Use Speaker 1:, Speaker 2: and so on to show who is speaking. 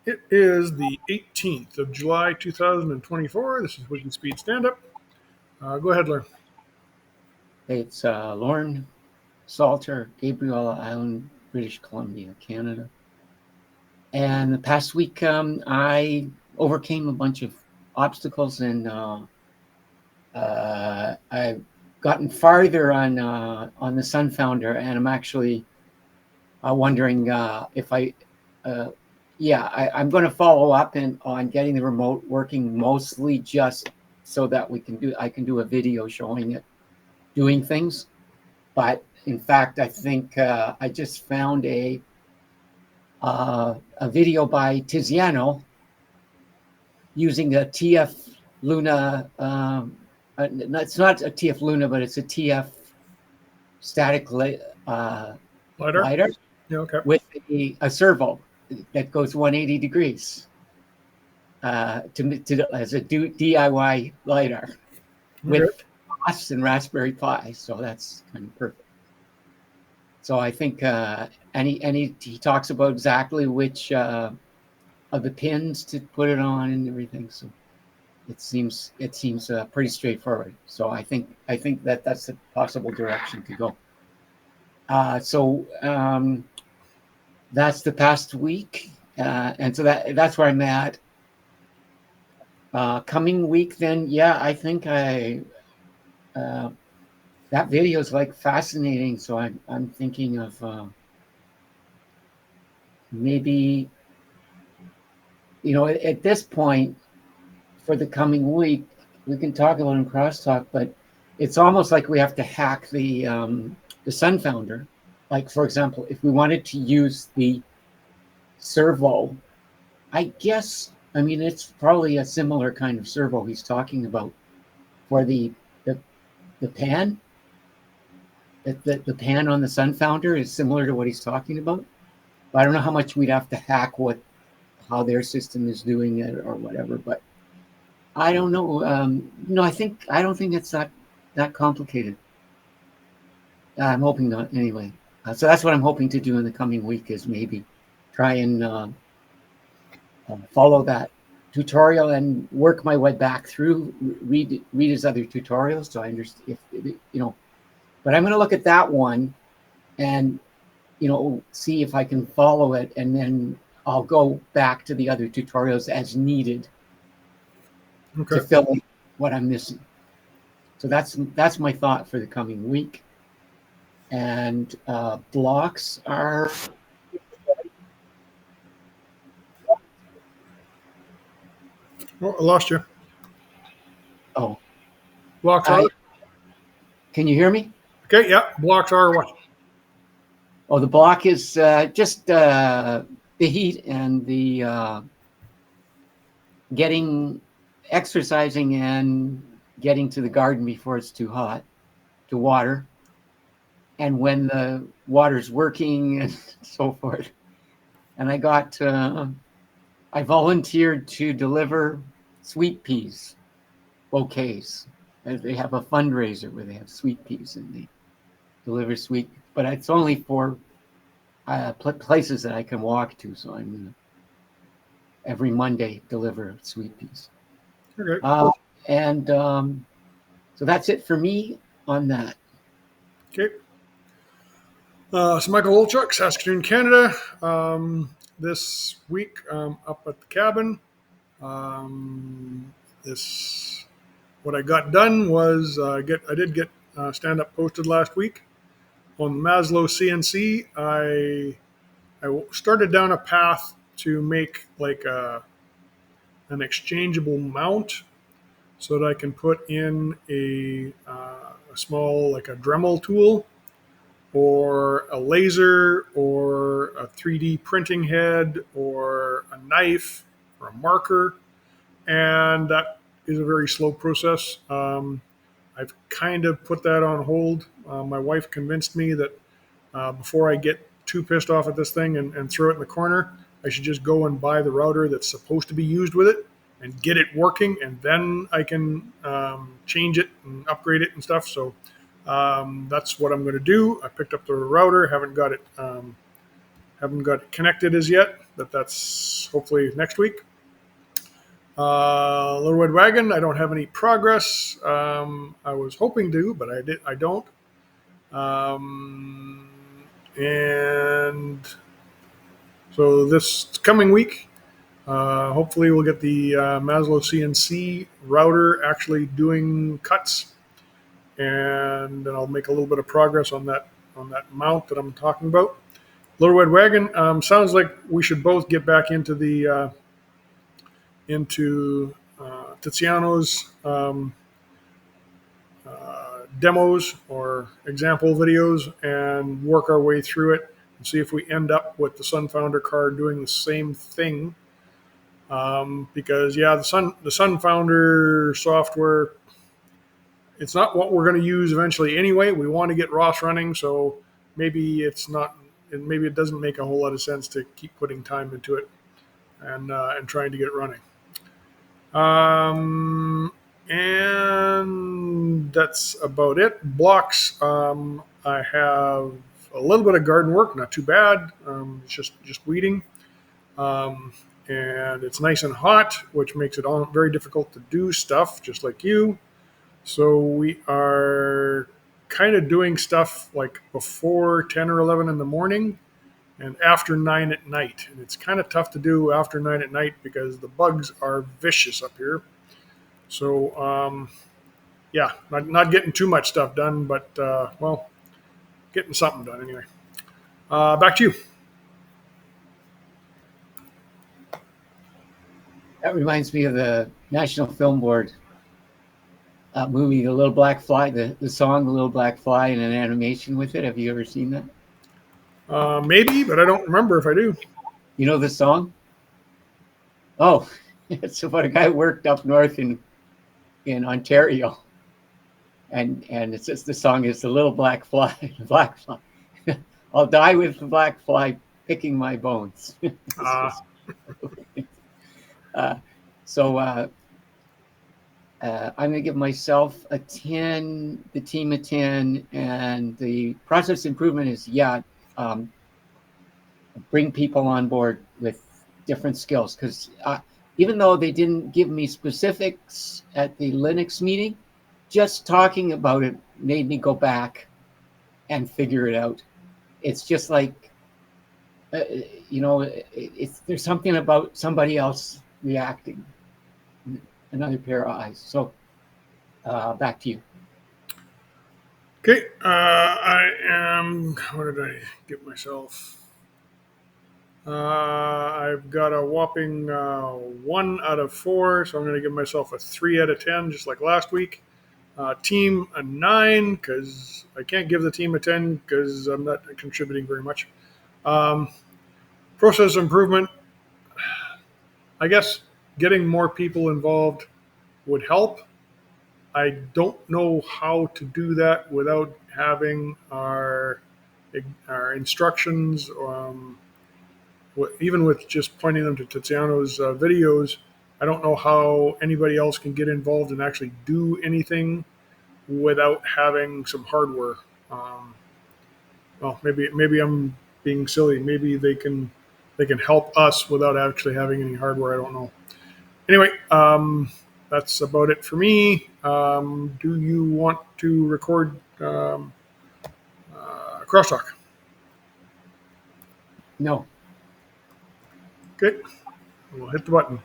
Speaker 1: It is the 18th of July, 2024. This is WIKISPEED Standup. Go ahead, Lorne.
Speaker 2: It's Lorne, Salter, Gabriel Island, British Columbia, Canada. And the past week, I overcame a bunch of obstacles, and I've gotten farther on the Sunfounder, and I'm actually wondering if I'm going to follow up on getting the remote working, mostly just so that I can do a video showing it doing things. But in fact, I think I just found a video by Tiziano using a TF Luna. It's not a TF Luna, but it's a TF static
Speaker 1: Lighter?
Speaker 2: lighter
Speaker 1: Yeah, okay.
Speaker 2: with a servo that goes 180 degrees as a DIY lighter with OS and Raspberry Pi. So that's kind of perfect. So I think he talks about exactly which of the pins to put it on and everything. So it seems pretty straightforward. So I think that's a possible direction to go. That's the past week, and so that's where I'm at. Coming week, then, yeah, I think that video is like fascinating. So I'm thinking of maybe, at this point for the coming week, we can talk about it in crosstalk, but it's almost like we have to hack the Sunfounder. Like, for example, if we wanted to use the servo, I guess, it's probably a similar kind of servo he's talking about for the pan. The pan on the Sunfounder is similar to what he's talking about. But I don't know how much we'd have to hack how their system is doing it or whatever. But I don't know. I don't think it's that complicated. I'm hoping not, anyway. So that's what I'm hoping to do in the coming week, is maybe try and follow that tutorial and work my way back through, read his other tutorials, so I understand But I'm going to look at that one and see if I can follow it, and then I'll go back to the other tutorials as needed to fill in what I'm missing. So that's my thought for the coming week. And blocks are.
Speaker 1: Oh, I lost you.
Speaker 2: Oh.
Speaker 1: Blocks are?
Speaker 2: Can you hear me?
Speaker 1: Okay, yeah. Blocks are what?
Speaker 2: Oh, the block is just the heat and the exercising and getting to the garden before it's too hot to water, and when the water's working and so forth. And I volunteered to deliver sweet peas bouquets. They have a fundraiser where they have sweet peas and they deliver sweet, but it's only for places that I can walk to. So I'm going to every Monday deliver sweet peas.
Speaker 1: Okay.
Speaker 2: So that's it for me on that.
Speaker 1: Okay. So Michael Olchuk, Saskatoon, Canada. This week up at the cabin. What I got done was I did get stand-up posted last week on Maslow CNC. I started down a path to make like an exchangeable mount so that I can put in a small, like a Dremel tool or a laser or a 3D printing head or a knife or a marker. And that is a very slow process. I've kind of put that on hold. My wife convinced me that before I get too pissed off at this thing and throw it in the corner, I should just go and buy the router that's supposed to be used with it and get it working, and then I can change it and upgrade it and stuff. So that's what I'm going to do. I picked up the router, haven't got it connected as yet. that's hopefully next week. Little Red Wagon, I don't have any progress. I was hoping to, but I don't. And so this coming week, hopefully we'll get the Maslow CNC router actually doing cuts, and then I'll make a little bit of progress on that mount that I'm talking about. Little Red Wagon, sounds like we should both get back into the Tiziano's demos or example videos and work our way through it and see if we end up with the Sunfounder card doing the same thing. Because the Sunfounder software, it's not what we're going to use eventually anyway. We want to get ROS running, so maybe it's not, and maybe it doesn't make a whole lot of sense to keep putting time into it and trying to get it running. And that's about it. Blocks. I have a little bit of garden work, not too bad. It's just weeding, and it's nice and hot, which makes it all very difficult to do stuff, just like you. So we are kind of doing stuff like before 10 or 11 in the morning and after 9 at night. And it's kind of tough to do after 9 at night because the bugs are vicious up here. So, not getting too much stuff done, but, getting something done anyway. Back to you.
Speaker 2: That reminds me of the National Film Board movie, The Little Black Fly, the song The Little Black Fly, and an animation with it. Have you ever seen that?
Speaker 1: Maybe, but I don't remember if I do.
Speaker 2: You know the song? Oh, it's about a guy who worked up north in Ontario. And it's just, the song is The Little Black Fly, the Black Fly. I'll die with the black fly picking my bones. I'm going to give myself a 10, the team a 10, and the process improvement is, bring people on board with different skills. Because even though they didn't give me specifics at the Linux meeting, just talking about it made me go back and figure it out. It's just like, there's something about somebody else reacting, another pair of eyes. So back to you.
Speaker 1: Okay, I am, what did I get myself? I've got a whopping 1 out of 4, so I'm going to give myself a 3 out of 10, just like last week. Team a 9, because I can't give the team a 10 because I'm not contributing very much. Process improvement, I guess getting more people involved would help. I don't know how to do that without having our instructions, even with just pointing them to Tiziano's videos. I don't know how anybody else can get involved and actually do anything without having some hardware. Maybe I'm being silly. Maybe they can help us without actually having any hardware. I don't know. Anyway, that's about it for me. Do you want to record crosstalk?
Speaker 2: No.
Speaker 1: Okay, we'll hit the button.